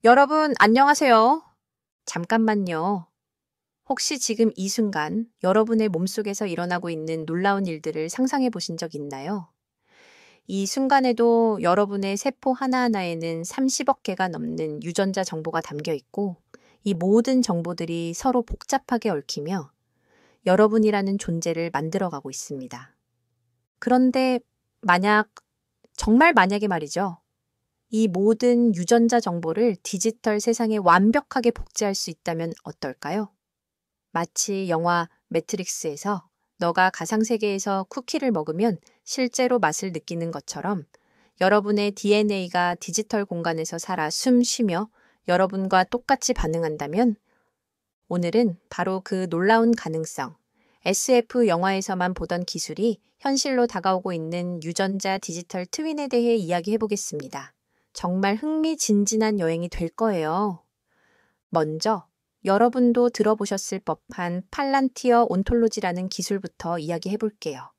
여러분, 안녕하세요. 잠깐만요. 혹시 지금 이 순간 여러분의 몸속에서 일어나고 있는 놀라운 일들을 상상해 보신 적 있나요? 이 순간에도 여러분의 세포 하나하나에는 30억 개가 넘는 유전자 정보가 담겨 있고, 이 모든 정보들이 서로 복잡하게 얽히며 여러분이라는 존재를 만들어가고 있습니다. 그런데 만약, 정말 만약에 말이죠. 이 모든 유전자 정보를 디지털 세상에 완벽하게 복제할 수 있다면 어떨까요? 마치 영화 매트릭스에서 너가 가상세계에서 쿠키를 먹으면 실제로 맛을 느끼는 것처럼 여러분의 DNA가 디지털 공간에서 살아 숨 쉬며 여러분과 똑같이 반응한다면 오늘은 바로 그 놀라운 가능성, SF 영화에서만 보던 기술이 현실로 다가오고 있는 유전자 디지털 트윈에 대해 이야기해 보겠습니다. 정말 흥미진진한 여행이 될 거예요. 먼저 여러분도 들어보셨을 법한 팔란티어 온톨로지라는 기술부터 이야기해 볼게요.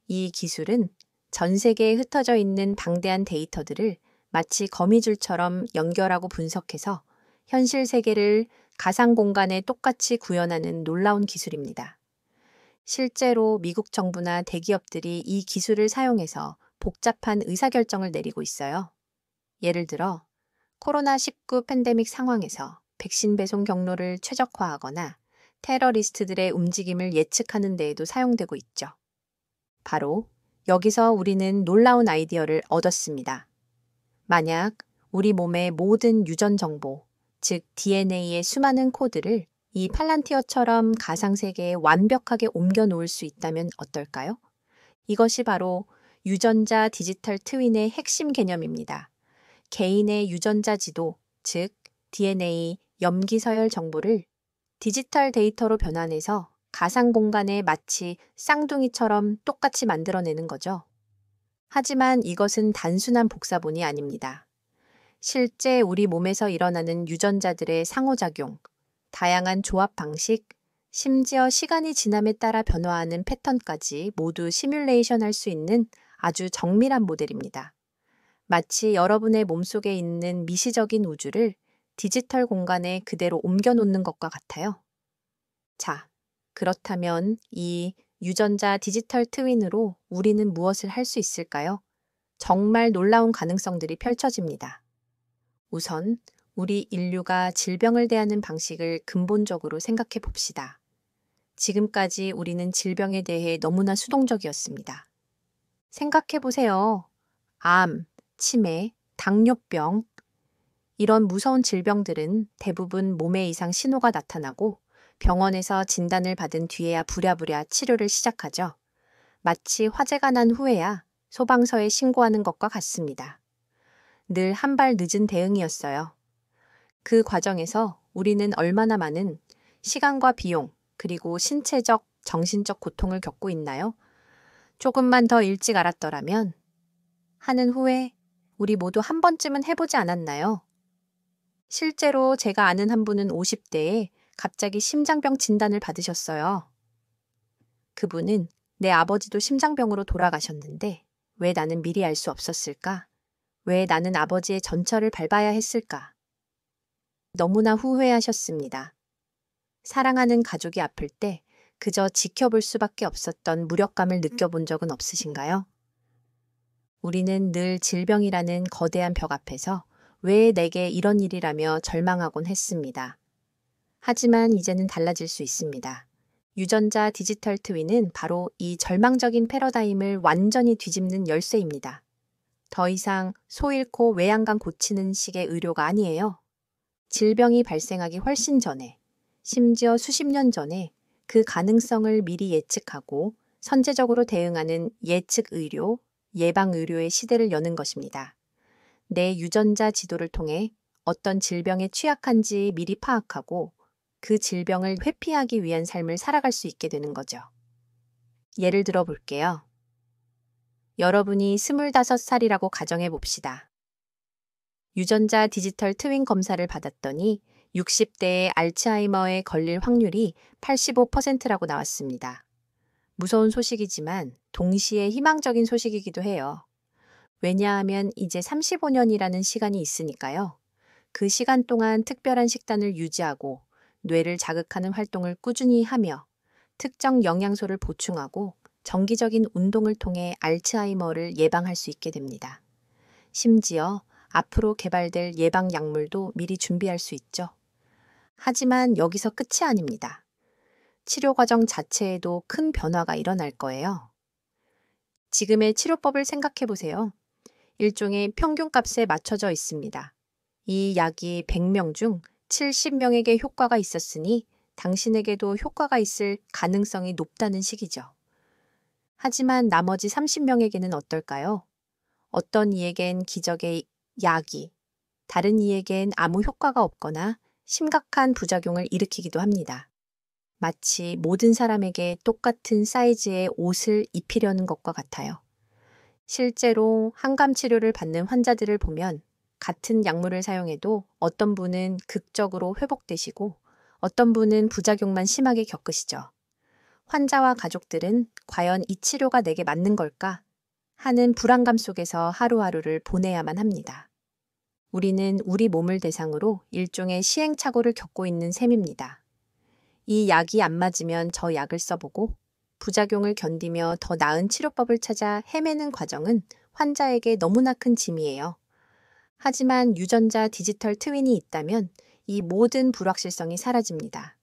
이 기술은 전 세계에 흩어져 있는 방대한 데이터들을 마치 거미줄처럼 연결하고 분석해서 현실 세계를 가상 공간에 똑같이 구현하는 놀라운 기술입니다. 실제로 미국 정부나 대기업들이 이 기술을 사용해서 복잡한 의사결정을 내리고 있어요. 예를 들어 코로나19 팬데믹 상황에서 백신 배송 경로를 최적화하거나 테러리스트들의 움직임을 예측하는 데에도 사용되고 있죠. 바로 여기서 우리는 놀라운 아이디어를 얻었습니다. 만약 우리 몸의 모든 유전 정보, 즉 DNA의 수많은 코드를 이 팔란티어처럼 가상세계에 완벽하게 옮겨 놓을 수 있다면 어떨까요? 이것이 바로 유전자 디지털 트윈의 핵심 개념입니다. 개인의 유전자 지도, 즉 DNA, 염기 서열 정보를 디지털 데이터로 변환해서 가상 공간에 마치 쌍둥이처럼 똑같이 만들어내는 거죠. 하지만 이것은 단순한 복사본이 아닙니다. 실제 우리 몸에서 일어나는 유전자들의 상호작용, 다양한 조합 방식, 심지어 시간이 지남에 따라 변화하는 패턴까지 모두 시뮬레이션 할 수 있는 아주 정밀한 모델입니다. 마치 여러분의 몸속에 있는 미시적인 우주를 디지털 공간에 그대로 옮겨 놓는 것과 같아요. 자, 그렇다면 이 유전자 디지털 트윈으로 우리는 무엇을 할 수 있을까요? 정말 놀라운 가능성들이 펼쳐집니다. 우선 우리 인류가 질병을 대하는 방식을 근본적으로 생각해 봅시다. 지금까지 우리는 질병에 대해 너무나 수동적이었습니다. 생각해 보세요. 암, 치매, 당뇨병, 이런 무서운 질병들은 대부분 몸에 이상 신호가 나타나고 병원에서 진단을 받은 뒤에야 부랴부랴 치료를 시작하죠. 마치 화재가 난 후에야 소방서에 신고하는 것과 같습니다. 늘 한 발 늦은 대응이었어요. 그 과정에서 우리는 얼마나 많은 시간과 비용, 그리고 신체적, 정신적 고통을 겪고 있나요? 조금만 더 일찍 알았더라면 하는 후에 우리 모두 한 번쯤은 해보지 않았나요? 실제로 제가 아는 한 분은 50대에 갑자기 심장병 진단을 받으셨어요. 그분은 내 아버지도 심장병으로 돌아가셨는데 왜 나는 미리 알 수 없었을까? 왜 나는 아버지의 전철을 밟아야 했을까? 너무나 후회하셨습니다. 사랑하는 가족이 아플 때 그저 지켜볼 수밖에 없었던 무력감을 느껴본 적은 없으신가요? 우리는 늘 질병이라는 거대한 벽 앞에서 왜 내게 이런 일이라며 절망하곤 했습니다. 하지만 이제는 달라질 수 있습니다. 유전자 디지털 트윈은 바로 이 절망적인 패러다임을 완전히 뒤집는 열쇠입니다. 더 이상 소 잃고 외양간 고치는 식의 의료가 아니에요. 질병이 발생하기 훨씬 전에, 심지어 수십 년 전에 그 가능성을 미리 예측하고 선제적으로 대응하는 예측 의료, 예방 의료의 시대를 여는 것입니다. 내 유전자 지도를 통해 어떤 질병에 취약한지 미리 파악하고 그 질병을 회피하기 위한 삶을 살아갈 수 있게 되는 거죠. 예를 들어 볼게요. 여러분이 25살이라고 가정해 봅시다. 유전자 디지털 트윈 검사를 받았더니 60대의 알츠하이머에 걸릴 확률이 85%라고 나왔습니다. 무서운 소식이지만 동시에 희망적인 소식이기도 해요. 왜냐하면 이제 35년이라는 시간이 있으니까요. 그 시간 동안 특별한 식단을 유지하고 뇌를 자극하는 활동을 꾸준히 하며 특정 영양소를 보충하고 정기적인 운동을 통해 알츠하이머를 예방할 수 있게 됩니다. 심지어 앞으로 개발될 예방 약물도 미리 준비할 수 있죠. 하지만 여기서 끝이 아닙니다. 치료 과정 자체에도 큰 변화가 일어날 거예요. 지금의 치료법을 생각해 보세요. 일종의 평균값에 맞춰져 있습니다. 이 약이 100명 중 70명에게 효과가 있었으니 당신에게도 효과가 있을 가능성이 높다는 식이죠. 하지만 나머지 30명에게는 어떨까요? 어떤 이에겐 기적의 약이, 다른 이에겐 아무 효과가 없거나 심각한 부작용을 일으키기도 합니다. 마치 모든 사람에게 똑같은 사이즈의 옷을 입히려는 것과 같아요. 실제로 항암 치료를 받는 환자들을 보면 같은 약물을 사용해도 어떤 분은 극적으로 회복되시고 어떤 분은 부작용만 심하게 겪으시죠. 환자와 가족들은 과연 이 치료가 내게 맞는 걸까 하는 불안감 속에서 하루하루를 보내야만 합니다. 우리는 우리 몸을 대상으로 일종의 시행착오를 겪고 있는 셈입니다. 이 약이 안 맞으면 저 약을 써보고 부작용을 견디며 더 나은 치료법을 찾아 헤매는 과정은 환자에게 너무나 큰 짐이에요. 하지만 유전자 디지털 트윈이 있다면 이 모든 불확실성이 사라집니다.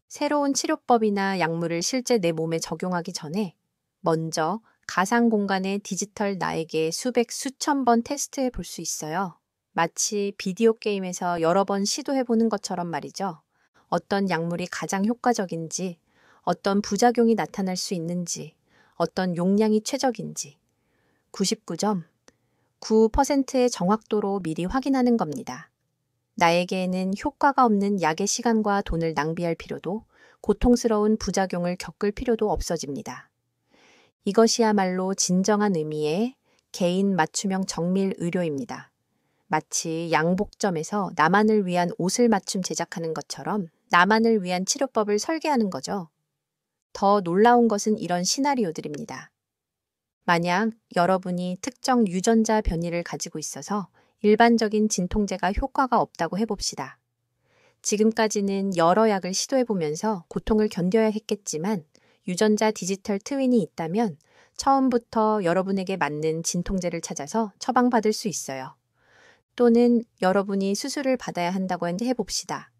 새로운 치료법이나 약물을 실제 내 몸에 적용하기 전에 먼저 가상 공간의 디지털 나에게 수백, 수천 번 테스트해 볼 수 있어요. 마치 비디오 게임에서 여러 번 시도해 보는 것처럼 말이죠. 어떤 약물이 가장 효과적인지, 어떤 부작용이 나타날 수 있는지, 어떤 용량이 최적인지 99점, 9%의 정확도로 미리 확인하는 겁니다. 나에게는 효과가 없는 약의 시간과 돈을 낭비할 필요도 고통스러운 부작용을 겪을 필요도 없어집니다. 이것이야말로 진정한 의미의 개인 맞춤형 정밀 의료입니다. 마치 양복점에서 나만을 위한 옷을 맞춤 제작하는 것처럼 나만을 위한 치료법을 설계하는 거죠. 더 놀라운 것은 이런 시나리오들입니다. 만약 여러분이 특정 유전자 변이를 가지고 있어서 일반적인 진통제가 효과가 없다고 해봅시다. 지금까지는 여러 약을 시도해보면서 고통을 견뎌야 했겠지만 유전자 디지털 트윈이 있다면 처음부터 여러분에게 맞는 진통제를 찾아서 처방받을 수 있어요. 또는 여러분이 수술을 받아야 한다고 해봅시다.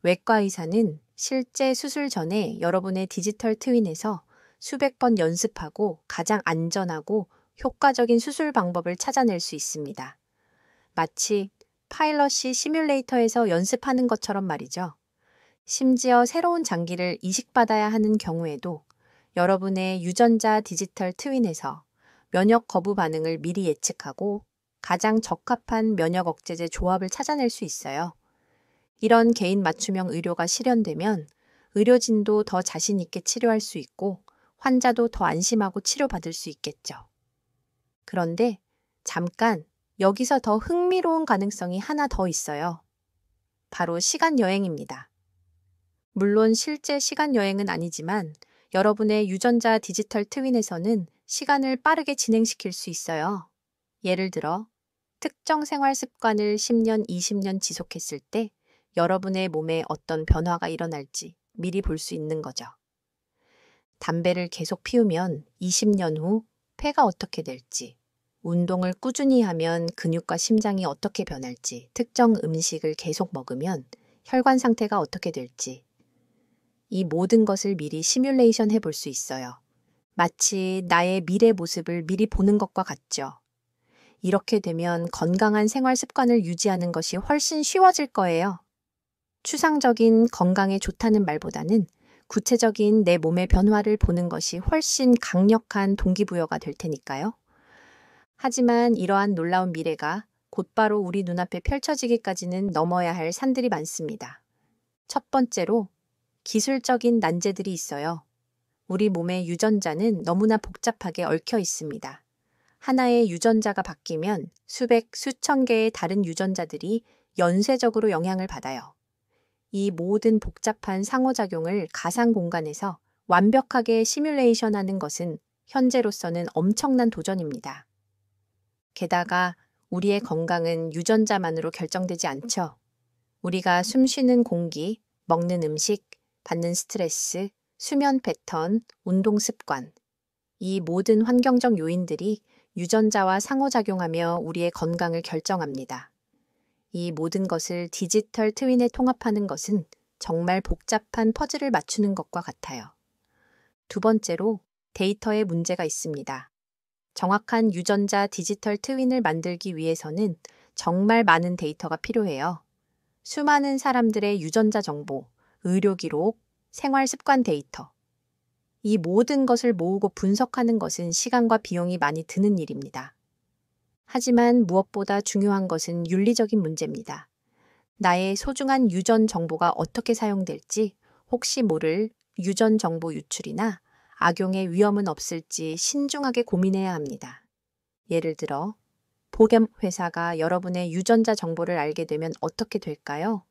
외과 의사는 실제 수술 전에 여러분의 디지털 트윈에서 수백 번 연습하고 가장 안전하고 효과적인 수술 방법을 찾아낼 수 있습니다. 마치 파일럿이 시뮬레이터에서 연습하는 것처럼 말이죠. 심지어 새로운 장기를 이식받아야 하는 경우에도 여러분의 유전자 디지털 트윈에서 면역 거부 반응을 미리 예측하고 가장 적합한 면역 억제제 조합을 찾아낼 수 있어요. 이런 개인 맞춤형 의료가 실현되면 의료진도 더 자신 있게 치료할 수 있고 환자도 더 안심하고 치료받을 수 있겠죠. 그런데 잠깐 여기서 더 흥미로운 가능성이 하나 더 있어요. 바로 시간 여행입니다. 물론 실제 시간 여행은 아니지만 여러분의 유전자 디지털 트윈에서는 시간을 빠르게 진행시킬 수 있어요. 예를 들어 특정 생활 습관을 10년, 20년 지속했을 때 여러분의 몸에 어떤 변화가 일어날지 미리 볼 수 있는 거죠. 담배를 계속 피우면 20년 후 폐가 어떻게 될지, 운동을 꾸준히 하면 근육과 심장이 어떻게 변할지, 특정 음식을 계속 먹으면 혈관 상태가 어떻게 될지, 이 모든 것을 미리 시뮬레이션 해볼 수 있어요. 마치 나의 미래 모습을 미리 보는 것과 같죠. 이렇게 되면 건강한 생활 습관을 유지하는 것이 훨씬 쉬워질 거예요. 추상적인 건강에 좋다는 말보다는 구체적인 내 몸의 변화를 보는 것이 훨씬 강력한 동기부여가 될 테니까요. 하지만 이러한 놀라운 미래가 곧바로 우리 눈앞에 펼쳐지기까지는 넘어야 할 산들이 많습니다. 첫 번째로 기술적인 난제들이 있어요. 우리 몸의 유전자는 너무나 복잡하게 얽혀 있습니다. 하나의 유전자가 바뀌면 수백, 수천 개의 다른 유전자들이 연쇄적으로 영향을 받아요. 이 모든 복잡한 상호작용을 가상 공간에서 완벽하게 시뮬레이션하는 것은 현재로서는 엄청난 도전입니다. 게다가 우리의 건강은 유전자만으로 결정되지 않죠. 우리가 숨 쉬는 공기, 먹는 음식, 받는 스트레스, 수면 패턴, 운동 습관, 이 모든 환경적 요인들이 유전자와 상호작용하며 우리의 건강을 결정합니다. 이 모든 것을 디지털 트윈에 통합하는 것은 정말 복잡한 퍼즐을 맞추는 것과 같아요. 두 번째로 데이터에 문제가 있습니다. 정확한 유전자 디지털 트윈을 만들기 위해서는 정말 많은 데이터가 필요해요. 수많은 사람들의 유전자 정보, 의료 기록, 생활 습관 데이터. 이 모든 것을 모으고 분석하는 것은 시간과 비용이 많이 드는 일입니다. 하지만 무엇보다 중요한 것은 윤리적인 문제입니다. 나의 소중한 유전 정보가 어떻게 사용될지 혹시 모를 유전 정보 유출이나 악용의 위험은 없을지 신중하게 고민해야 합니다. 예를 들어, 보험 회사가 여러분의 유전자 정보를 알게 되면 어떻게 될까요?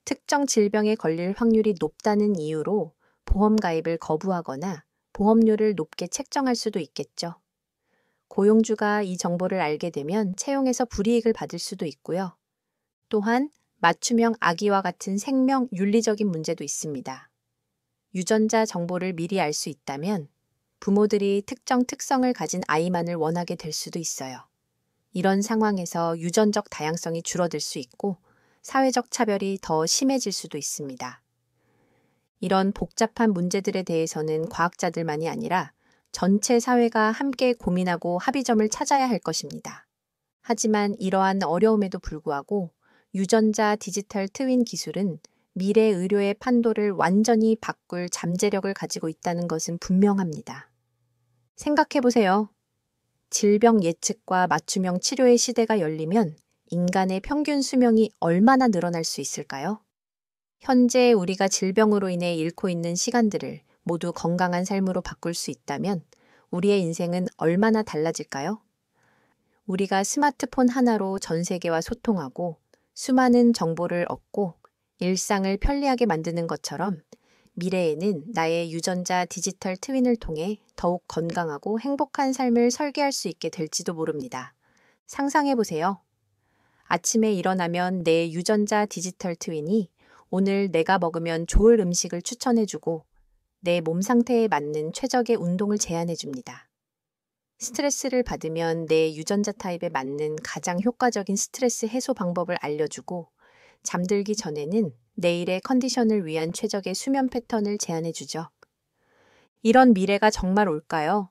특정 질병에 걸릴 확률이 높다는 이유로 보험 가입을 거부하거나 보험료를 높게 책정할 수도 있겠죠. 고용주가 이 정보를 알게 되면 채용에서 불이익을 받을 수도 있고요. 또한 맞춤형 악의와 같은 생명 윤리적인 문제도 있습니다. 유전자 정보를 미리 알 수 있다면 부모들이 특정 특성을 가진 아이만을 원하게 될 수도 있어요. 이런 상황에서 유전적 다양성이 줄어들 수 있고 사회적 차별이 더 심해질 수도 있습니다. 이런 복잡한 문제들에 대해서는 과학자들만이 아니라 전체 사회가 함께 고민하고 합의점을 찾아야 할 것입니다. 하지만 이러한 어려움에도 불구하고 유전자 디지털 트윈 기술은 미래 의료의 판도를 완전히 바꿀 잠재력을 가지고 있다는 것은 분명합니다. 생각해보세요. 질병 예측과 맞춤형 치료의 시대가 열리면 인간의 평균 수명이 얼마나 늘어날 수 있을까요? 현재 우리가 질병으로 인해 잃고 있는 시간들을 모두 건강한 삶으로 바꿀 수 있다면 우리의 인생은 얼마나 달라질까요? 우리가 스마트폰 하나로 전 세계와 소통하고 수많은 정보를 얻고 일상을 편리하게 만드는 것처럼 미래에는 나의 유전자 디지털 트윈을 통해 더욱 건강하고 행복한 삶을 설계할 수 있게 될지도 모릅니다. 상상해보세요. 아침에 일어나면 내 유전자 디지털 트윈이 오늘 내가 먹으면 좋을 음식을 추천해주고 내 몸 상태에 맞는 최적의 운동을 제안해줍니다. 스트레스를 받으면 내 유전자 타입에 맞는 가장 효과적인 스트레스 해소 방법을 알려주고 잠들기 전에는 내일의 컨디션을 위한 최적의 수면 패턴을 제안해주죠. 이런 미래가 정말 올까요?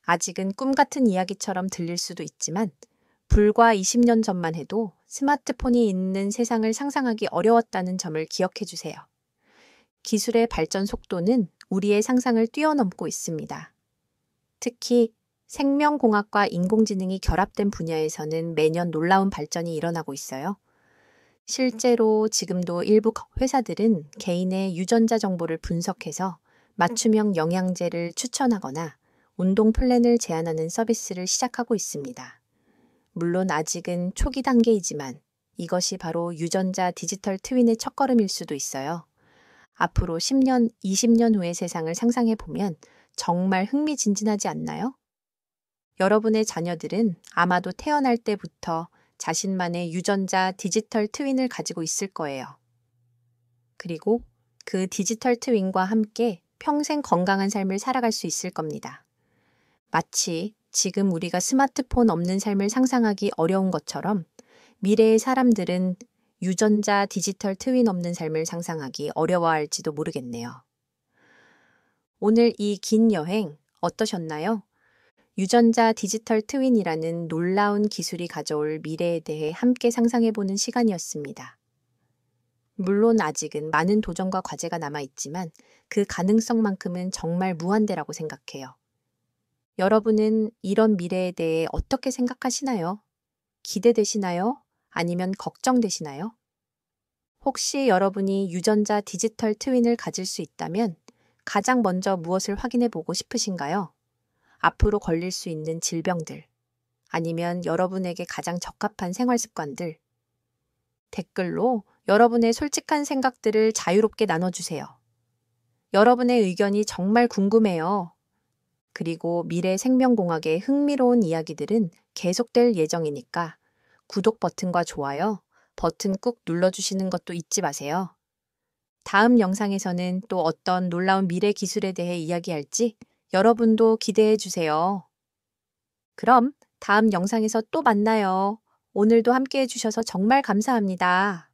아직은 꿈 같은 이야기처럼 들릴 수도 있지만 불과 20년 전만 해도 스마트폰이 있는 세상을 상상하기 어려웠다는 점을 기억해 주세요. 기술의 발전 속도는 우리의 상상을 뛰어넘고 있습니다. 특히 생명공학과 인공지능이 결합된 분야에서는 매년 놀라운 발전이 일어나고 있어요. 실제로 지금도 일부 회사들은 개인의 유전자 정보를 분석해서 맞춤형 영양제를 추천하거나 운동 플랜을 제안하는 서비스를 시작하고 있습니다. 물론 아직은 초기 단계이지만 이것이 바로 유전자 디지털 트윈의 첫걸음일 수도 있어요. 앞으로 10년, 20년 후의 세상을 상상해 보면 정말 흥미진진하지 않나요? 여러분의 자녀들은 아마도 태어날 때부터 자신만의 유전자 디지털 트윈을 가지고 있을 거예요. 그리고 그 디지털 트윈과 함께 평생 건강한 삶을 살아갈 수 있을 겁니다. 마치 지금 우리가 스마트폰 없는 삶을 상상하기 어려운 것처럼 미래의 사람들은 유전자 디지털 트윈 없는 삶을 상상하기 어려워할지도 모르겠네요. 오늘 이 긴 여행 어떠셨나요? 유전자 디지털 트윈이라는 놀라운 기술이 가져올 미래에 대해 함께 상상해보는 시간이었습니다. 물론 아직은 많은 도전과 과제가 남아있지만 그 가능성만큼은 정말 무한대라고 생각해요. 여러분은 이런 미래에 대해 어떻게 생각하시나요? 기대되시나요? 아니면 걱정되시나요? 혹시 여러분이 유전자 디지털 트윈을 가질 수 있다면 가장 먼저 무엇을 확인해 보고 싶으신가요? 앞으로 걸릴 수 있는 질병들, 아니면 여러분에게 가장 적합한 생활 습관들. 댓글로 여러분의 솔직한 생각들을 자유롭게 나눠주세요. 여러분의 의견이 정말 궁금해요. 그리고 미래 생명공학의 흥미로운 이야기들은 계속될 예정이니까 구독 버튼과 좋아요 버튼 꾹 눌러주시는 것도 잊지 마세요. 다음 영상에서는 또 어떤 놀라운 미래 기술에 대해 이야기할지 여러분도 기대해 주세요. 그럼 다음 영상에서 또 만나요. 오늘도 함께 해주셔서 정말 감사합니다.